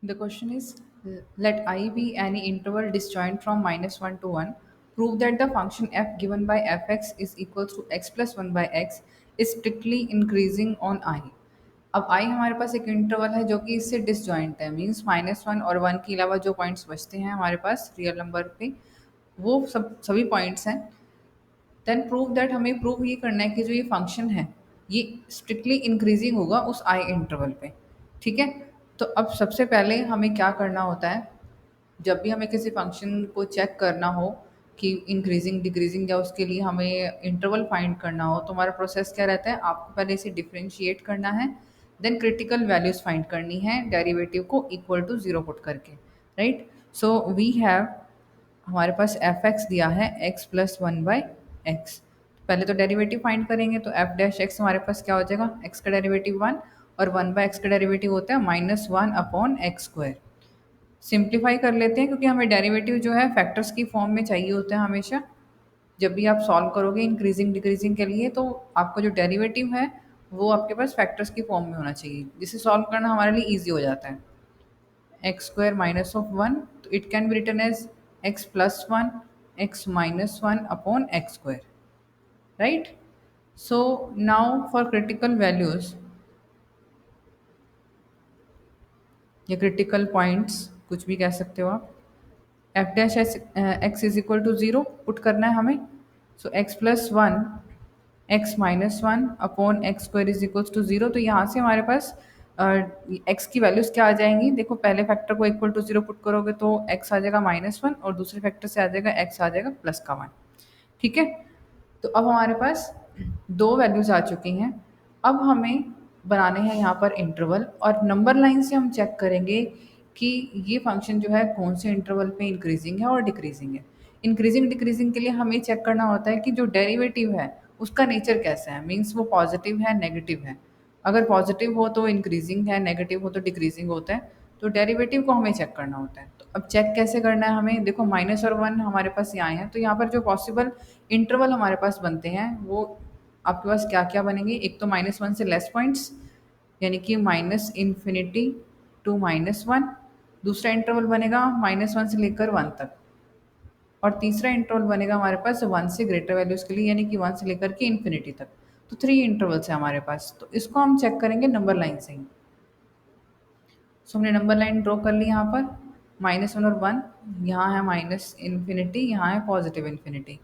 The question is, let I be any interval disjoint from -1 to 1. Prove that the function f given by fx is equal to x plus 1 by x is strictly increasing on I. अब I हमारे पास एक interval है जो कि इससे disjoint है, means -1 और 1 के अलावा जो पॉइंट्स बचते हैं हमारे पास रियल नंबर पे वो सभी पॉइंट्स हैं। देन प्रूव दैट, हमें प्रूव ये करना है कि जो ये फंक्शन है ये स्ट्रिक्टली इंक्रीजिंग होगा उस आई इंटरवल पे। ठीक है, तो अब सबसे पहले हमें क्या करना होता है, जब भी हमें किसी फंक्शन को चेक करना हो कि इंक्रीजिंग डिक्रीजिंग या उसके लिए हमें इंटरवल फाइंड करना हो, तो हमारा प्रोसेस क्या रहता है, आपको पहले इसे डिफरेंशिएट करना है, देन क्रिटिकल वैल्यूज फाइंड करनी है डेरिवेटिव को इक्वल टू जीरो पुट करके। राइट, सो वी हैव, हमारे पास एफ एक्स दिया है x plus one by x. पहले तो डेरिवेटिव फाइंड करेंगे, तो एफ डैश एक्स हमारे पास क्या हो जाएगा, एक्स का डेरिवेटिव वन और वन बाई एक्स का डेरिवेटिव होता है minus one upon x square. Simplify कर लेते हैं क्योंकि हमें डेरिवेटिव जो है फैक्टर्स की फॉर्म में चाहिए होता है हमेशा। जब भी आप सॉल्व करोगे इंक्रीजिंग डिक्रीजिंग के लिए, तो आपको जो डेरिवेटिव है वो आपके पास फैक्टर्स की फॉर्म में होना चाहिए, जिसे सॉल्व करना हमारे लिए ईजी हो जाता है। X square minus of one, तो it can be written as x plus one x minus one upon x square. Right, so now for critical values या क्रिटिकल पॉइंट्स, कुछ भी कह सकते हो आप, f dash x is equal to zero put करना है हमें। So x plus one x minus one upon x square is equals to zero. तो यहाँ से हमारे पास एक्स की वैल्यूज़ क्या आ जाएंगी, देखो पहले फैक्टर को इक्वल टू ज़ीरो पुट करोगे तो एक्स आ जाएगा माइनस वन और दूसरे फैक्टर से आ जाएगा एक्स आ जाएगा प्लस का वन। ठीक है, तो अब हमारे पास दो वैल्यूज़ आ चुकी हैं। अब हमें बनाने हैं यहाँ पर इंटरवल, और नंबर लाइन से हम चेक करेंगे कि ये फंक्शन जो है कौन से इंटरवल पे इंक्रीजिंग है और डिक्रीजिंग है। इंक्रीजिंग डिक्रीजिंग के लिए हमें चेक करना होता है कि जो डेरिवेटिव है उसका नेचर कैसा है, मीन्स वो पॉजिटिव है नेगेटिव है। अगर पॉजिटिव हो तो इंक्रीजिंग है, नेगेटिव हो तो डिक्रीजिंग होता है। तो डेरिवेटिव को हमें चेक करना होता है। तो अब चेक कैसे करना है हमें, देखो माइनस और वन हमारे पास यहाँ है, तो यहाँ पर जो पॉसिबल इंटरवल हमारे पास बनते हैं वो आपके पास क्या क्या बनेंगे, एक तो माइनस वन से लेस पॉइंट्स यानी कि minus infinity to minus one, दूसरा इंटरवल बनेगा माइनस वन से लेकर वन तक, और तीसरा इंटरवल बनेगा हमारे पास वन से ग्रेटर वैल्यूज के लिए यानी कि वन से लेकर के इन्फिनिटी तक। तो थ्री इंटरवल्स है हमारे पास, तो इसको हम चेक करेंगे नंबर लाइन से ही। सो हमने नंबर लाइन ड्रॉ कर ली यहाँ पर, माइनस वन और वन, यहाँ है माइनस इन्फिनिटी, यहाँ है पॉजिटिव इन्फिनिटी।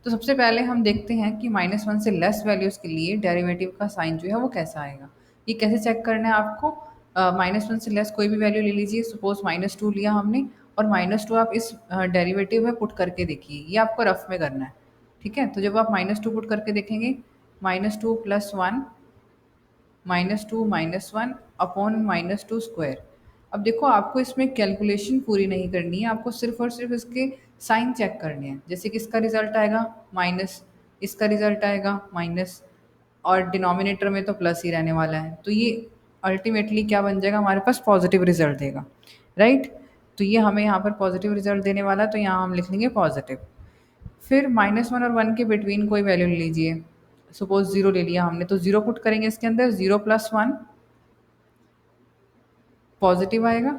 तो सबसे पहले हम देखते हैं कि माइनस वन से लेस वैल्यूज़ के लिए डेरिवेटिव का साइन जो है वो कैसा आएगा। ये कैसे चेक करना है आपको, माइनस वन से लेस कोई भी वैल्यू ले लीजिए, सपोज माइनस टू लिया हमने, और माइनस टू आप इस डेरिवेटिव में पुट करके देखिए, ये आपको रफ में करना है। ठीक है, तो जब आप माइनस टू पुट करके देखेंगे, minus two plus one minus two minus one upon minus two square. अब देखो आपको इसमें कैलकुलेशन पूरी नहीं करनी है, आपको सिर्फ और सिर्फ इसके साइन चेक करने हैं। जैसे कि इसका रिजल्ट आएगा माइनस, इसका रिजल्ट आएगा माइनस, और डिनोमिनेटर में तो प्लस ही रहने वाला है, तो ये अल्टीमेटली क्या बन जाएगा, हमारे पास पॉजिटिव रिजल्ट देगा। राइट, तो ये हमें यहाँ पर पॉजिटिव रिजल्ट देने वाला है, तो यहाँ हम लिख लेंगे पॉजिटिव। फिर माइनस वन और वन के बिटवीन कोई वैल्यू ले लीजिए, सपोज जीरो ले लिया हमने, तो जीरो पुट करेंगे इसके अंदर, जीरो प्लस वन पॉजिटिव आएगा,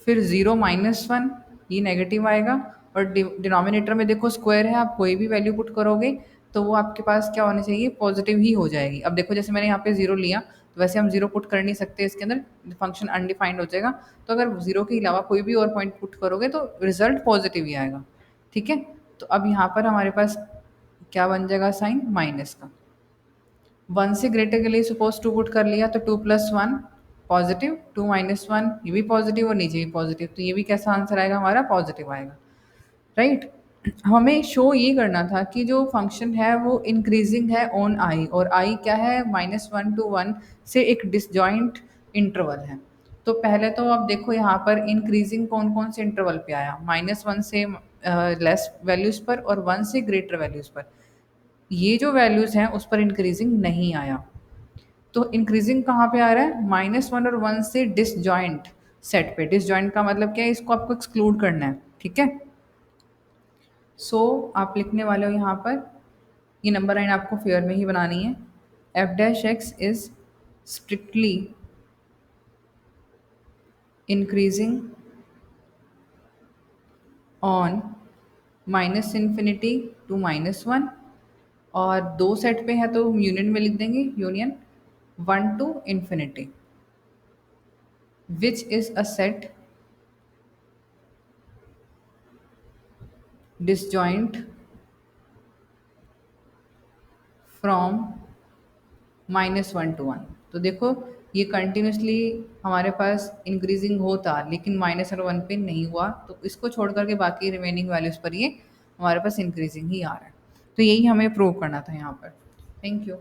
फिर ज़ीरो माइनस वन ये नेगेटिव आएगा, और डिनोमिनेटर में देखो स्क्वायर है, आप कोई भी वैल्यू पुट करोगे तो वो आपके पास क्या होना चाहिए, पॉजिटिव ही हो जाएगी। अब देखो जैसे मैंने यहाँ पे जीरो लिया, तो वैसे हम जीरो पुट कर नहीं सकते इसके अंदर, फंक्शन अनडिफाइंड हो जाएगा। तो अगर जीरो के अलावा कोई भी और पॉइंट पुट करोगे तो रिजल्ट पॉजिटिव ही आएगा। ठीक है, तो अब यहाँ पर हमारे पास क्या बन जाएगा साइन, माइनस का। वन से ग्रेटर के लिए सपोज टू पुट कर लिया, तो two plus one positive, two minus one ये भी पॉजिटिव और नीचे भी पॉजिटिव, तो ये भी कैसा आंसर आएगा हमारा, पॉजिटिव आएगा। राइट, हमें शो ये करना था कि जो फंक्शन है वो इंक्रीजिंग है ऑन आई, और आई क्या है, माइनस वन टू वन से एक डिसजॉइंट इंटरवल है। तो पहले तो आप देखो यहाँ पर इंक्रीजिंग कौन कौन से इंटरवल पे आया, माइनस वन से लेस वैल्यूज़ पर और वन से ग्रेटर वैल्यूज़ पर। ये जो वैल्यूज़ हैं उस पर इंक्रीजिंग नहीं आया। तो इंक्रीजिंग कहाँ पे आ रहा है, माइनस वन और वन से डिसजॉइंट सेट पे। डिसजॉइंट का मतलब क्या है, इसको आपको एक्सक्लूड करना है। ठीक है, सो आप लिखने वाले हो यहाँ पर, ये नंबर लाइन आपको फेयर में ही बनानी है, F dash x is strictly increasing on minus infinity to -1, और दो सेट पे है तो यूनियन में लिख देंगे union 1 to infinity, which is a set disjoint from -1 to 1। तो देखो ये कंटिन्यूसली हमारे पास इंक्रीजिंग होता लेकिन माइनस और 1 पे नहीं हुआ, तो इसको छोड़ करके बाकी रिमेनिंग वैल्यूज़ पर ये हमारे पास इंक्रीजिंग ही आ रहा है। तो यही हमें प्रूव करना था यहाँ पर। Thank you.